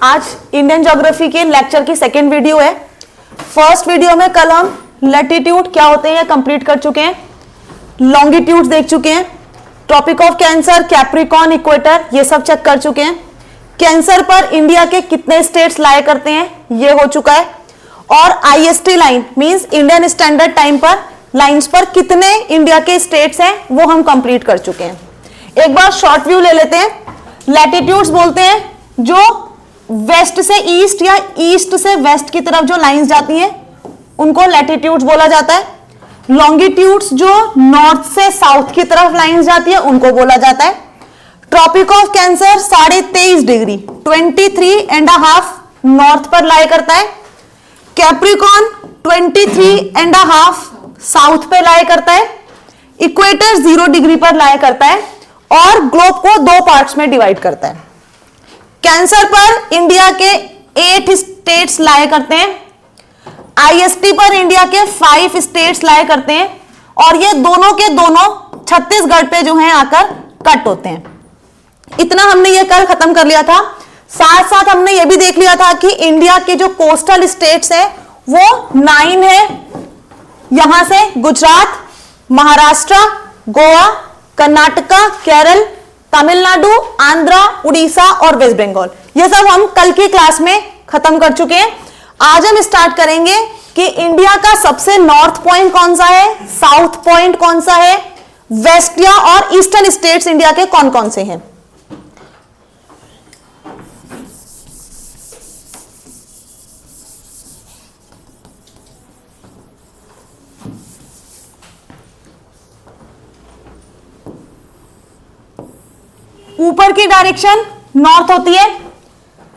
आज Indian geography के lecture की सेकेंड वीडियो है। फर्स्ट वीडियो में कल हम लैटिट्यूड क्या होते हैं कंप्लीट कर चुके हैं, लॉन्गिट्यूड देख चुके हैं, tropic of cancer, Capricorn, equator ये सब चेक कर चुके हैं। कैंसर पर इंडिया के कितने स्टेट्स लाया करते हैं ये हो चुका है, और IST line means Indian standard time पर लाइंस पर कितने इंडिया के स्टेट्स हैं वो हम कंप्लीट कर चुके हैं। एक बार शॉर्ट व्यू ले लेते हैं। लैटिट्यूड्स बोलते हैं जो वेस्ट से ईस्ट या ईस्ट से वेस्ट की तरफ जो लाइंस जाती हैं उनको लैटिट्यूड्स बोला जाता है। लॉन्गिट्यूड्स जो नॉर्थ से साउथ की तरफ लाइंस जाती है उनको बोला जाता है। Tropic of cancer 23.5 degree 23.5 north पर लाई करता है। कैप्रिकॉर्न 23.5 साउथ पे लाई करता है। इक्वेटर 0 डिग्री पर लाई करता है और ग्लोब को दो पार्ट्स में डिवाइड करता है। कैंसर पर इंडिया के 8 स्टेट्स लाया करते हैं। आईएसटी पर इंडिया के 5 स्टेट्स लाया करते हैं, और ये दोनों के दोनों छत्तीसगढ़ पे जो हैं आकर कट होते हैं। इतना हमने ये कल खत्म कर लिया था। साथ साथ हमने ये भी देख लिया था कि इंडिया के जो कोस्टल स्टेट्स है वो 9 है। यहां से गुजरात, महाराष्ट्र, गोवा, कर्नाटका, केरल, तमिलनाडु, आंध्र, उड़ीसा और वेस्ट बंगाल, ये सब हम कल की क्लास में खत्म कर चुके हैं। आज हम स्टार्ट करेंगे कि इंडिया का सबसे नॉर्थ पॉइंट कौन सा है, साउथ पॉइंट कौन सा है, वेस्ट या और ईस्टर्न स्टेट्स इंडिया के कौन कौन से हैं। ऊपर की डायरेक्शन नॉर्थ होती है,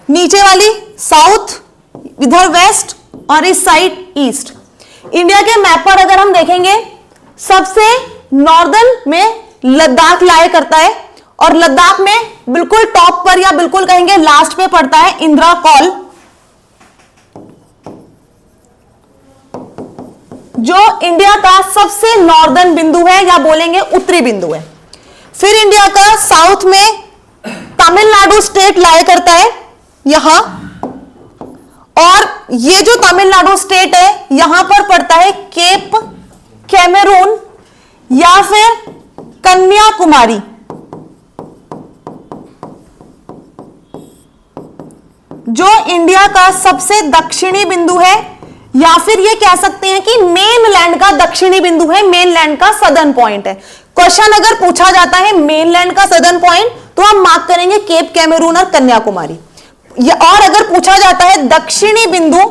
नीचे वाली साउथ, इधर वेस्ट और इस साइड ईस्ट। इंडिया के मैप पर अगर हम देखेंगे सबसे नॉर्दर्न में लद्दाख लाया करता है, और लद्दाख में बिल्कुल टॉप पर या बिल्कुल कहेंगे लास्ट पे पड़ता है इंद्राकौल, जो इंडिया का सबसे नॉर्दर्न बिंदु है या बोलेंगे उत्तरी बिंदु है। फिर इंडिया का साउथ में तमिलनाडु स्टेट लाया करता है यहां, और ये जो तमिलनाडु स्टेट है यहां पर पड़ता है केप कैमरून या फिर कन्याकुमारी। जो इंडिया का सबसे दक्षिणी बिंदु है, या फिर ये कह सकते हैं कि मेनलैंड का दक्षिणी बिंदु है, मेनलैंड का सदर्न पॉइंट है। क्वेश्चन अगर पूछा जाता है मेनलैंड का सदर्न पॉइंट तो हम मार्क करेंगे केप कैमरून और कन्याकुमारी, और अगर पूछा जाता है दक्षिणी बिंदु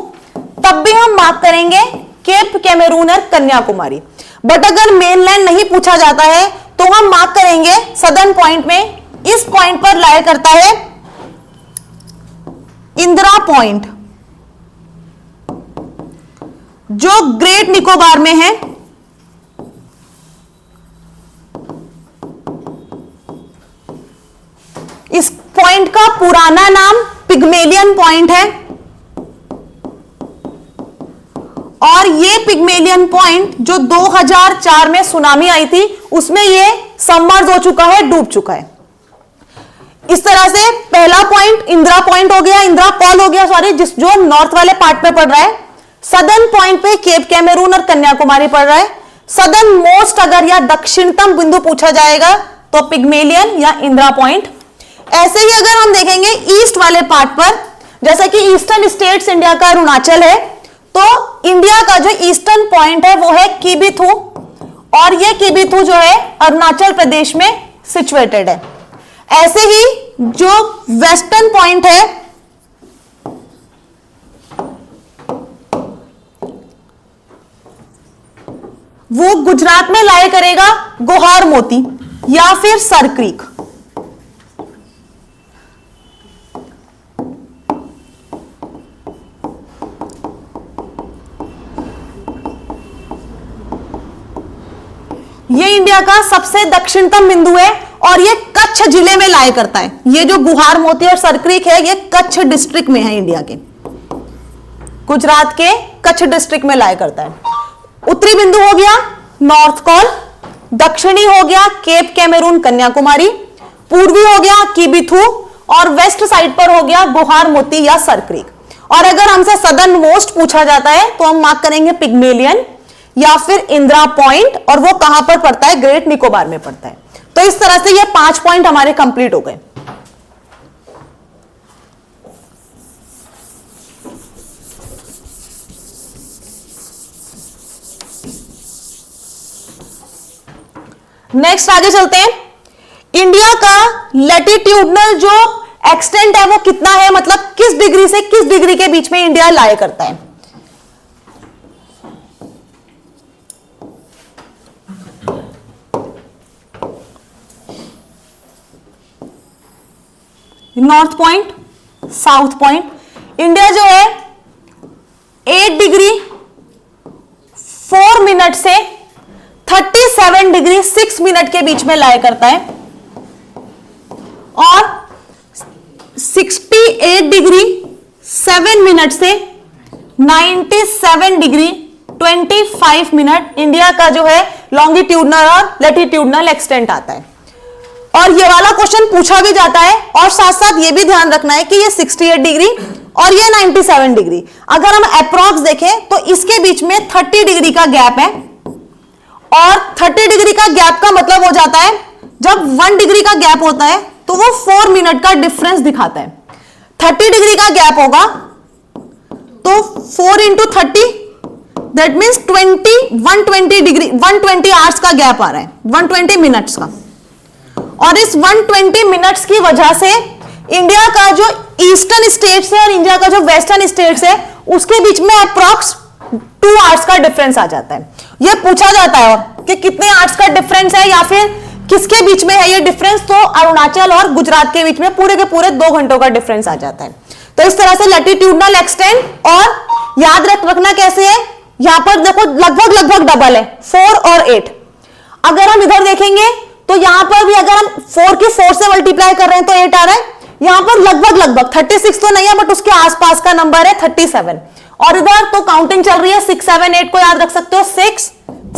तब भी हम मार्क करेंगे केप कैमरून और कन्याकुमारी। बट अगर मेनलैंड नहीं पूछा जाता है तो हम मार्क करेंगे सदर्न पॉइंट में, इस पॉइंट पर लाया करता है इंदिरा पॉइंट जो ग्रेट निकोबार में है। इस पॉइंट का पुराना नाम पिग्मेलियन पॉइंट है, और ये पिग्मेलियन पॉइंट जो 2004 में सुनामी आई थी उसमें ये सबमर्ज हो चुका है, डूब चुका है। इस तरह से पहला पॉइंट इंदिरा पॉइंट हो गया, इंदिरा कॉल हो गया सॉरी, जिस जो नॉर्थ वाले पार्ट पे पड़ रहा है। सदर्न पॉइंट पे केप कैमरून और कन्याकुमारी पड़ रहा है। सदर्न मोस्ट अगर या दक्षिणतम बिंदु पूछा जाएगा तो पिग्मेलियन या इंदिरा पॉइंट। ऐसे ही अगर हम देखेंगे ईस्ट वाले पार्ट पर, जैसे कि ईस्टर्न स्टेट्स इंडिया का अरुणाचल है, तो इंडिया का जो ईस्टर्न पॉइंट है वो है किबिथु, और ये किबिथु जो है अरुणाचल प्रदेश में सिचुएटेड है। ऐसे ही जो वेस्टर्न पॉइंट है वो गुजरात में लाया करेगा गोहार मोती या फिर सर क्रीक। ये इंडिया का सबसे दक्षिणतम बिंदु है, और ये कच्छ जिले में लाया करता है। ये जो गुहार मोती और सरक्रीक है ये कच्छ डिस्ट्रिक्ट में है, इंडिया के गुजरात के कच्छ डिस्ट्रिक्ट में लाया करता है। उत्तरी बिंदु हो गया नॉर्थ कॉल, दक्षिणी हो गया केप कैमरून कन्याकुमारी, पूर्वी हो गया किबिथु, और वेस्ट साइड पर हो गया गुहार मोती या सर क्रीक। और अगर हमसे सदर्न मोस्ट पूछा जाता है तो हम मार्क करेंगे पिग्मेलियन या फिर इंदिरा पॉइंट, और वो कहां पर पड़ता है, ग्रेट निकोबार में पड़ता है। तो इस तरह से ये 5 पॉइंट हमारे कंप्लीट हो गए। नेक्स्ट आगे चलते हैं। इंडिया का लैटिट्यूडनल जो एक्सटेंट है वो कितना है, मतलब किस डिग्री से किस डिग्री के बीच में इंडिया लाया करता है। North point, south point. India जो है 8 डिग्री 4 मिनट से 37 डिग्री 6 मिनट के बीच में लाया करता है, और 68 डिग्री 7 मिनट से 97 डिग्री 25 मिनट इंडिया का जो है लॉन्गिट्यूडनल और लैटिट्यूडनल एक्सटेंट आता है। और ये वाला क्वेश्चन पूछा भी जाता है, और साथ साथ ये भी ध्यान रखना है कि ये 68 डिग्री और ये 97 डिग्री, अगर हम अप्रॉक्स देखें तो इसके बीच में 30 डिग्री का गैप है, और 30 डिग्री का गैप का मतलब हो जाता है, जब 1 डिग्री का गैप होता है तो वो 4 मिनट का डिफरेंस दिखाता है। 30 डिग्री का गैप होगा तो 4 into 30 that means 120 degree 120 hours का गैप आ रहा है, 120 मिनट्स का। और इस 120 मिनट्स की वजह से इंडिया का जो ईस्टर्न स्टेट्स है और इंडिया का जो वेस्टर्न स्टेट्स है उसके बीच में अप्रॉक्स 2 आवर्स का डिफरेंस आ जाता है। यह पूछा जाता है और कि कितने आवर्स का डिफरेंस है या फिर किसके बीच में है ये डिफरेंस, तो अरुणाचल और गुजरात के बीच में पूरे के पूरे 2 घंटों का डिफरेंस आ जाता है। तो इस तरह से लैटिट्यूडनल एक्सटेंट, और याद रखना कैसे है, यहां पर देखो लगभग डबल है 4 और 8। अगर हम इधर देखेंगे तो यहां पर भी अगर हम 4 की 4 से मल्टीप्लाई कर रहे हैं तो 8 आ रहा है, यहां पर लगभग 36 तो नहीं है बट उसके आसपास का नंबर है 37। और इधर तो काउंटिंग चल रही है 6 7 8 को याद रख सकते हो, 6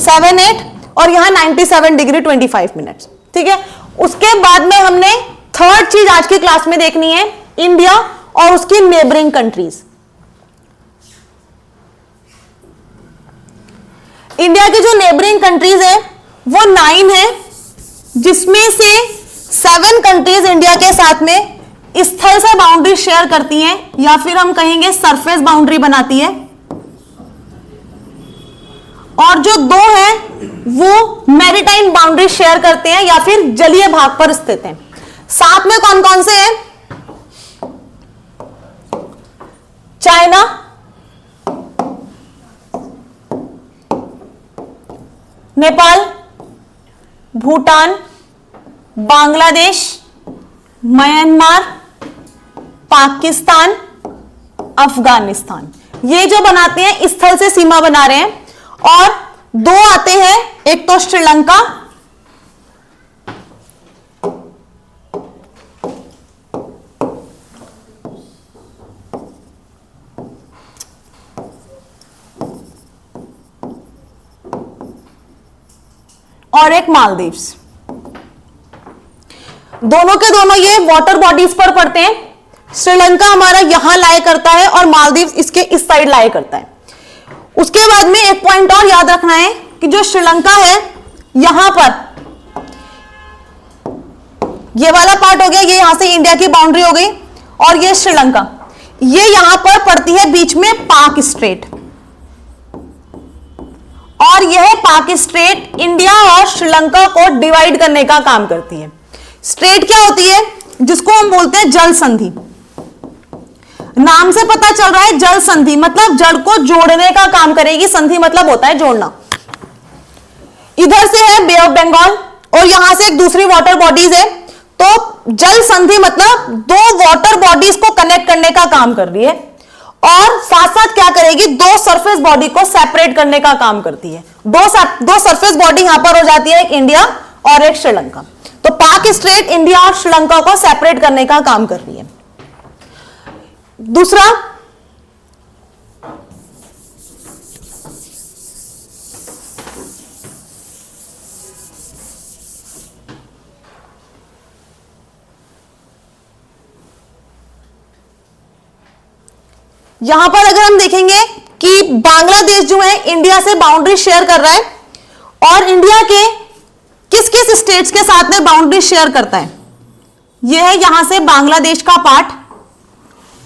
7 8 और यहां 97 डिग्री 25 मिनट्स। ठीक है, उसके बाद में हमने थर्ड चीज आज की क्लास में देखनी है, इंडिया और उसकी नेबरिंग कंट्रीज। इंडिया की जो नेबरिंग कंट्रीज है वो 9 है, जिसमें से 7 कंट्रीज इंडिया के साथ में स्थल से बाउंड्री शेयर करती हैं, या फिर हम कहेंगे सरफेस बाउंड्री बनाती है, और जो 2 हैं वो मैरीटाइम बाउंड्री शेयर करते हैं या फिर जलीय भाग पर स्थित हैं। साथ में कौन कौन से हैं, चाइना, नेपाल, भूटान, बांग्लादेश, म्यांमार, पाकिस्तान, अफगानिस्तान, ये जो बनाते हैं स्थल से सीमा बना रहे हैं। और 2 आते हैं, एक तो श्रीलंका और एक मालदीव्स। दोनों के दोनों ये वाटर बॉडीज पर पड़ते हैं। श्रीलंका हमारा यहां लाया करता है और मालदीव इसके इस साइड लाया करता है। उसके बाद में एक पॉइंट और याद रखना है कि जो श्रीलंका है यहां पर, ये वाला पार्ट हो गया, ये यहां से इंडिया की बाउंड्री हो गई, और ये श्रीलंका, ये यहां पर पड़ती है बीच में पाक स्ट्रेट, और यह पाक स्ट्रेट इंडिया और श्रीलंका को डिवाइड करने का काम करती है। स्ट्रेट क्या होती है, जिसको हम बोलते हैं जल संधि। नाम से पता चल रहा है जल संधि मतलब जल को जोड़ने का काम करेगी, संधि मतलब होता है जोड़ना। इधर से है बे ऑफ बंगाल और यहां से एक दूसरी वाटर बॉडीज है, तो जल संधि मतलब 2 वाटर बॉडीज को कनेक्ट करने का काम कर रही है, और साथ साथ क्या करेगी, 2 सरफेस बॉडी को सेपरेट करने का काम करती है। 2 सरफेस बॉडी यहां पर हो जाती है, एक इंडिया और एक श्रीलंका। तो पाक स्ट्रेट इंडिया और श्रीलंका को सेपरेट करने का काम कर रही है। दूसरा, यहां पर अगर हम देखेंगे कि बांग्लादेश जो है इंडिया से बाउंड्री शेयर कर रहा है, और इंडिया के किस किस स्टेट्स के साथ में बाउंड्री शेयर करता है, यह है यहां से बांग्लादेश का पार्ट।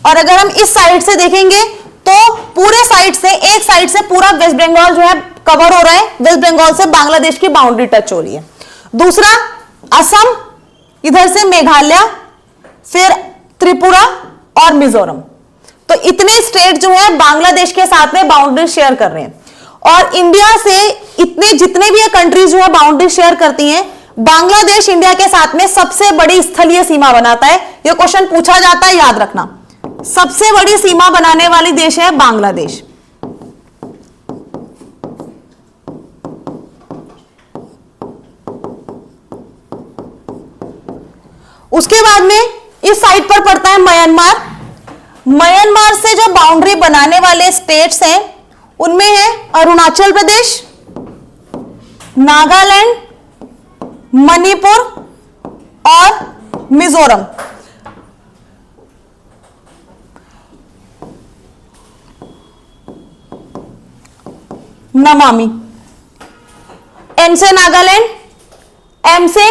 और अगर हम इस साइड से देखेंगे तो पूरे साइड से, एक साइड से पूरा वेस्ट बंगाल जो है कवर हो रहा है, वेस्ट बंगाल से बांग्लादेश की बाउंड्री टच हो रही है। दूसरा असम, इधर से मेघालय, फिर त्रिपुरा और मिजोरम। तो इतने स्टेट जो है बांग्लादेश के साथ में बाउंड्री शेयर कर रहे हैं। और इंडिया से इतने जितने भी ये कंट्रीज जो है बाउंड्री शेयर करती हैं, बांग्लादेश इंडिया के साथ में सबसे बड़ी स्थलीय सीमा बनाता है। ये क्वेश्चन पूछा जाता है, याद रखना। सबसे बड़ी सीमा बनाने वाली देश है बांग्लादेश। उसके बाद में इस साइड पर पड़ता है म्यांमार। म्यांमार से जो बाउंड्री बनाने वाले स्टेट्स हैं उनमें है अरुणाचल प्रदेश, नागालैंड, मणिपुर और मिजोरम। नमामि, एम से नागालैंड, एम से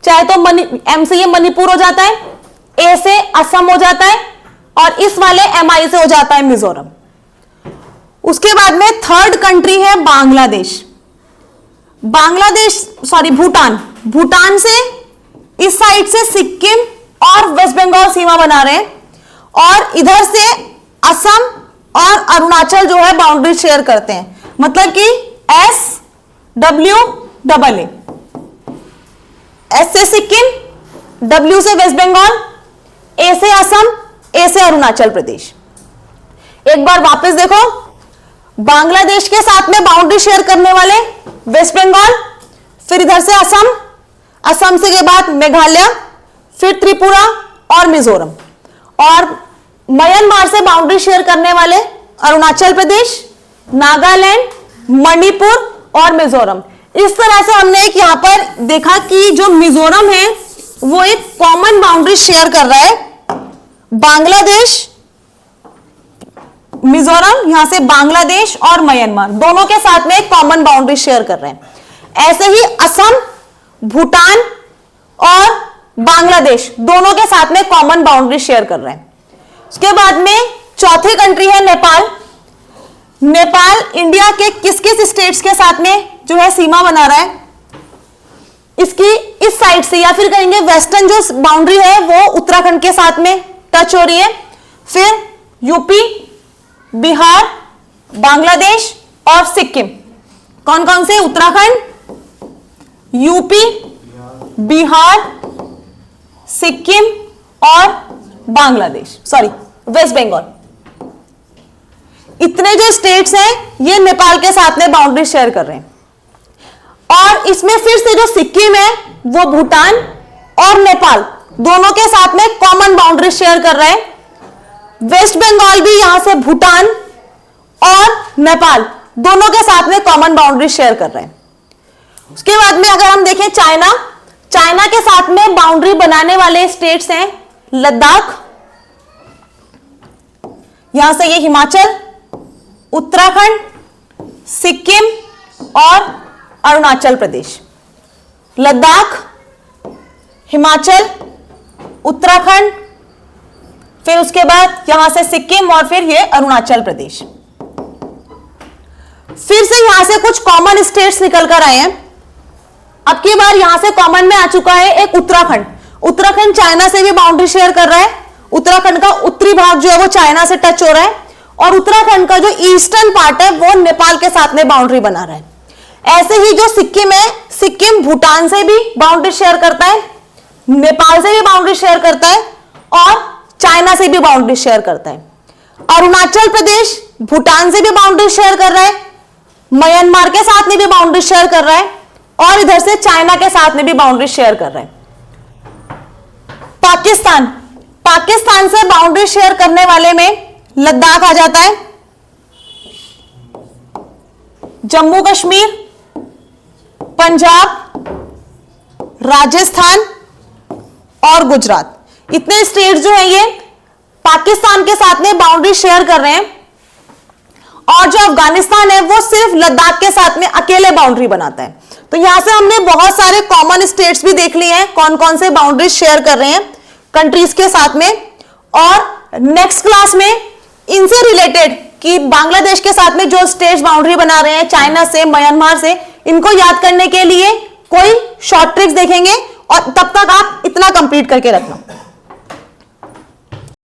चाहे तो एम से ये मणिपुर हो जाता है, ए से असम हो जाता है, और इस वाले एमआई से हो जाता है मिजोरम। उसके बाद में थर्ड कंट्री है बांग्लादेश। भूटान। भूटान से इस साइड से सिक्किम और वेस्ट बंगाल सीमा बना रहे हैं, और इधर से असम और अरुणाचल जो है बाउंड्री शेयर करते हैं। मतलब कि SWAA, एस से सिक्किम, डब्ल्यू से वेस्ट बंगाल, ए से असम, ए से अरुणाचल प्रदेश। एक बार वापस देखो, बांग्लादेश के साथ में बाउंड्री शेयर करने वाले वेस्ट बंगाल, फिर इधर से असम, असम से के बाद मेघालय, फिर त्रिपुरा और मिजोरम। और म्यांमार से बाउंड्री शेयर करने वाले अरुणाचल प्रदेश, नागालैंड, मणिपुर और मिजोरम। इस तरह से हमने एक यहां पर देखा कि जो मिजोरम है वो एक कॉमन बाउंड्री शेयर कर रहा है। बांग्लादेश, मिजोरम, यहां से बांग्लादेश और म्यांमार दोनों के साथ में एक कॉमन बाउंड्री शेयर कर रहे हैं। ऐसे ही असम, भूटान और बांग्लादेश दोनों के साथ में कॉमन बाउंड्री शेयर कर रहे हैं। उसके बाद में चौथी कंट्री है नेपाल। नेपाल इंडिया के किस किस स्टेट्स के साथ में जो है सीमा बना रहा है, इसकी इस साइड से, या फिर कहेंगे वेस्टर्न जो बाउंड्री है वो उत्तराखंड के साथ में टच हो रही है। फिर यूपी, बिहार, बांग्लादेश और सिक्किम। कौन कौन से? उत्तराखंड, यूपी, बिहार, सिक्किम और बांग्लादेश, वेस्ट बंगाल। इतने जो स्टेट्स हैं ये नेपाल के साथ में बाउंड्री शेयर कर रहे हैं। और इसमें फिर से जो सिक्किम है वो भूटान और नेपाल दोनों के साथ में कॉमन बाउंड्री शेयर कर रहे हैं। वेस्ट बंगाल भी यहां से भूटान और नेपाल दोनों के साथ में कॉमन बाउंड्री शेयर कर रहे हैं। उसके बाद में अगर हम देखें चाइना, चाइना के साथ में बाउंड्री बनाने वाले स्टेट्स हैं लद्दाख, यहां से ये हिमाचल, उत्तराखंड, सिक्किम और अरुणाचल प्रदेश। लद्दाख, हिमाचल, उत्तराखंड, फिर उसके बाद यहां से सिक्किम और फिर ये अरुणाचल प्रदेश। फिर से यहां से कुछ कॉमन स्टेट्स निकल कर आए हैं। अब की बार यहां से कॉमन में आ चुका है एक उत्तराखंड। उत्तराखंड चाइना से भी बाउंड्री शेयर कर रहा है। उत्तराखंड का उत्तरी भाग जो है वो चाइना से टच हो रहा है, और उत्तराखंड का जो ईस्टर्न पार्ट है वो नेपाल के साथ में बाउंड्री बना रहा है। ऐसे ही जो सिक्किम है, सिक्किम भूटान से भी बाउंड्री शेयर करता है, नेपाल से भी बाउंड्री शेयर करता है और चाइना से भी बाउंड्री शेयर करता है। अरुणाचल प्रदेश भूटान से भी बाउंड्री शेयर कर रहा है, म्यांमार के साथ में भी बाउंड्री शेयर कर रहा है, और इधर से चाइना के साथ में भी बाउंड्री शेयर कर रहा है। पाकिस्तान, पाकिस्तान से बाउंड्री शेयर करने वाले में लद्दाख आ जाता है, जम्मू कश्मीर, पंजाब, राजस्थान और गुजरात। इतने स्टेट जो है ये पाकिस्तान के साथ में बाउंड्री शेयर कर रहे हैं और जो अफगानिस्तान है वो सिर्फ लद्दाख के साथ में अकेले बाउंड्री बनाता है। तो यहां से हमने बहुत सारे कॉमन स्टेट्स भी देख लिए हैं, कौन कौन से बाउंड्री शेयर कर रहे हैं कंट्रीज के साथ में। और नेक्स्ट क्लास में इनसे रिलेटेड कि बांग्लादेश के साथ में जो स्टेट्स बाउंड्री बना रहे हैं चाइना से, म्यांमार से, इनको याद करने के लिए कोई शॉर्ट ट्रिक्स देखेंगे और तब तक आप इतना कंप्लीट करके रखना।